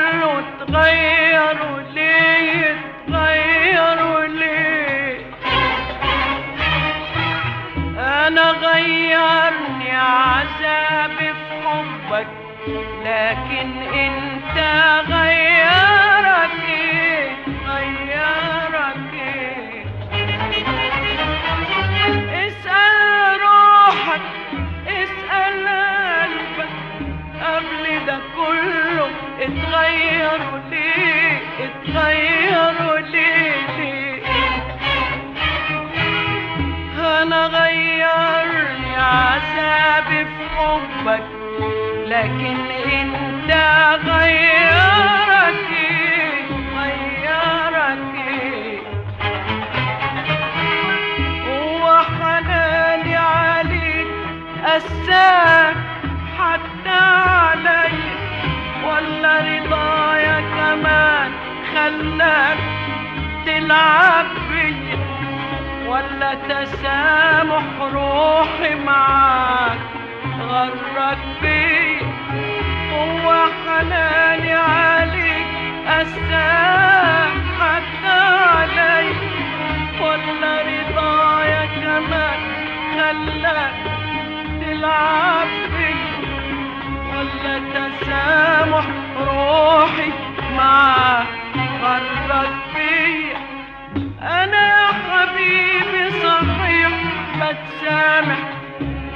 كله اتغيروا ليه؟ اتغيروا ليه؟ انا غيرني عذابي في حبك، لكن انت غيرك ايه؟ غيرك ايه؟ اسأل روحك، اسأل قلبك، قبل ده كله اتغيروا ليه؟ اتغيروا ليه؟ انا غيرني عذابي في حبك، لكن انت غيرك ايه؟ غيرك ايه؟ هو حناني عليك قساك حتى علي، ولا رضايا كمان خلاك تلعب بيا، ولا تسامح روحي معاك غرك فيا؟ هو حناني عليك قساك حتى علي، ولا رضايا كمان خلاك تلعب بيا، ولا تسامح روحي معاك غرك فيا؟ انا يا حبيبي صحيح بتسامح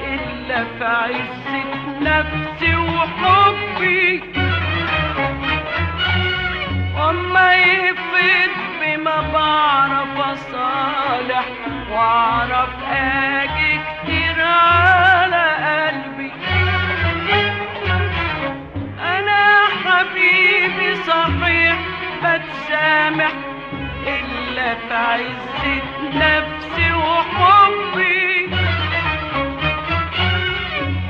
الا في عزة نفسي وحبي، وما يفيد بما بعرف اصالح واعرف اجي كتير على قلبي. انا يا حبيبي صحيح بتسامح الا في عزة نفسي وحبي،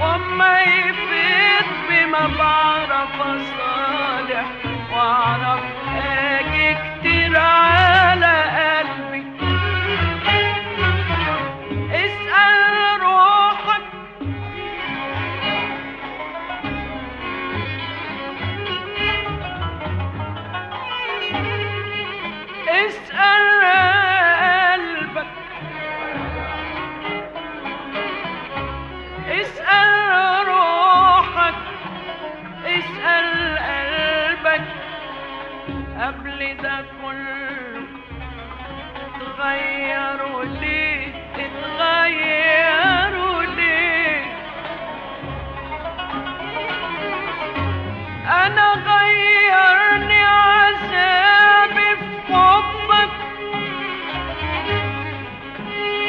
وما يفيد بما بعرف اصالح واعرف اجي كتير على قلبي. اسأل روحك، اسأل قلبك، اسأل روحك، اسأل قلبك، قبل ده كله اتغيروا ليه؟ اتغيروا ليه؟ انا غيرني عذابي في حبك،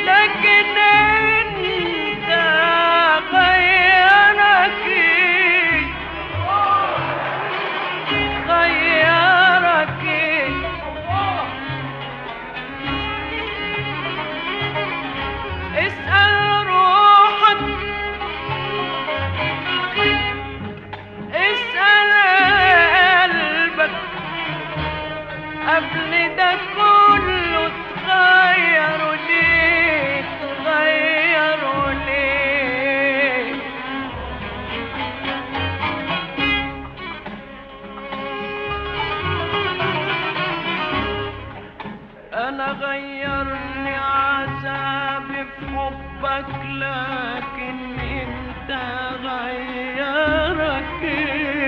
لكن انت غيرك ايه؟ غيرك ايه؟ اسأل روحك، اسأل قلبك، قبل ده كله اتغيروا ليه؟ اتغيروا ليه؟ انا غيرني عذابي في حبك، لكن انت غيرك ايه؟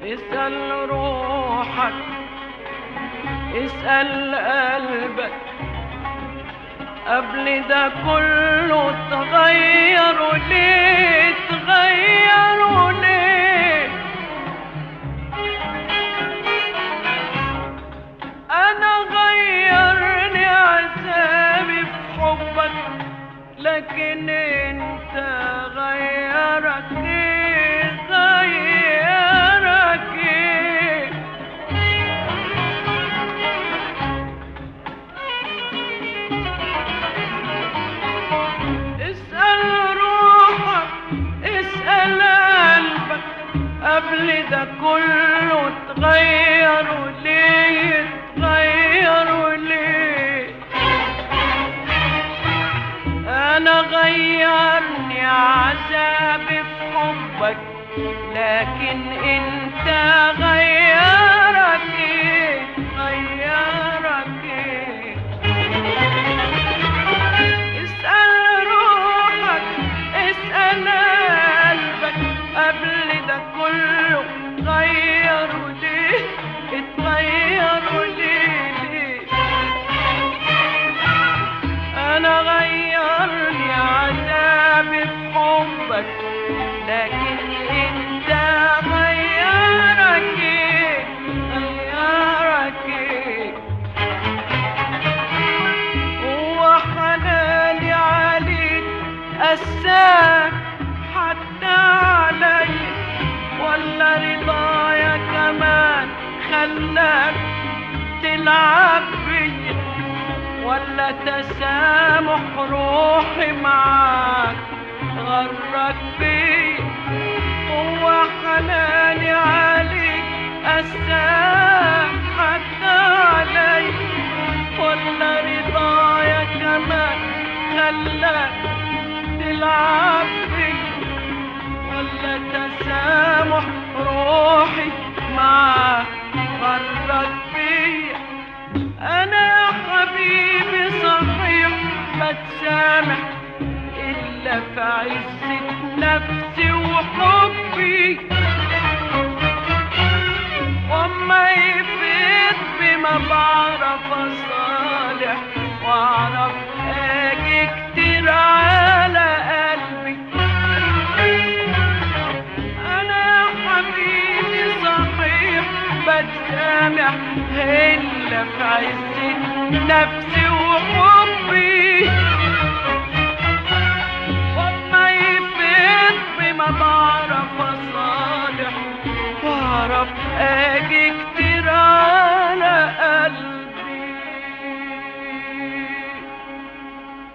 اسأل روحك، اسأل قلبك، قبل ده كله اتغيروا ليه؟ اتغيروا ليه؟ انا غيرني عذابي في حبك، لكن انت غيرك ايه؟ غيرك ايه؟ اسأل روحك، اسأل قلبك، قبل ده كله اتغيروا ليه؟ تلعب بيا ولا تسامح روحي معاك غرك بيا؟ هو حناني عليك أسامحك علي ولا رضايا كمان خلاك تلعب بيا ولا تسامح روحي معاك غرك بيا؟ أنا يا حبيبي صحيح بتسامح إلا في عزة نفسي وحبي، وما يفيد بما بعرف أصالح وأعرف أجي كتير على قلبي. أنا يا حبيبي صحيح بتسامح إلا في عزة نفسي وحبي، وما يفيد بما بعرف أصالح وأعرف أجي كتير على قلبي.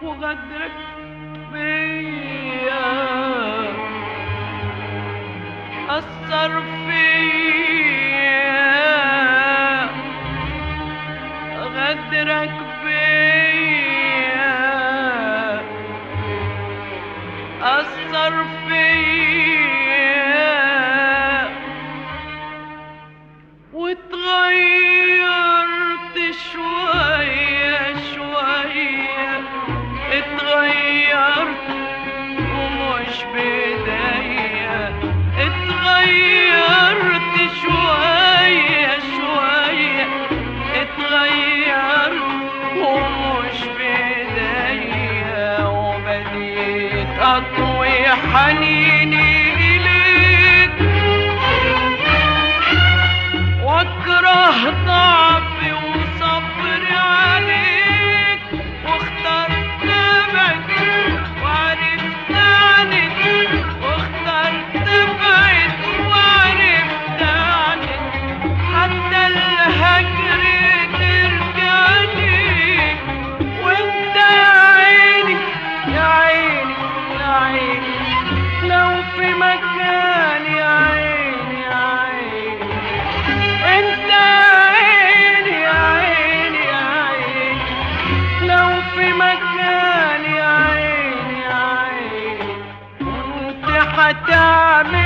وغدرك بيا أثر فيا، غدرك بيا أثر فيا، واتغيرت شوية شوية، اتغيرت ومش بداية، اتغيرت شوية شوية، اتغيرت ومش بداية، وبديت أطوي حنيني إليك واكره ضعفي وصبري عليك، واخترت ابعد وعرفت عنك، واخترت ابعد وعرفت عنك، حتى الهجر ترجع ليك. وانت يا عيني يا عيني يا عيني لو في مكان يا عيني يا عيني، انت يا عيني يا عيني يا عيني لو في مكان يا عيني يا عيني، كنت هتعمل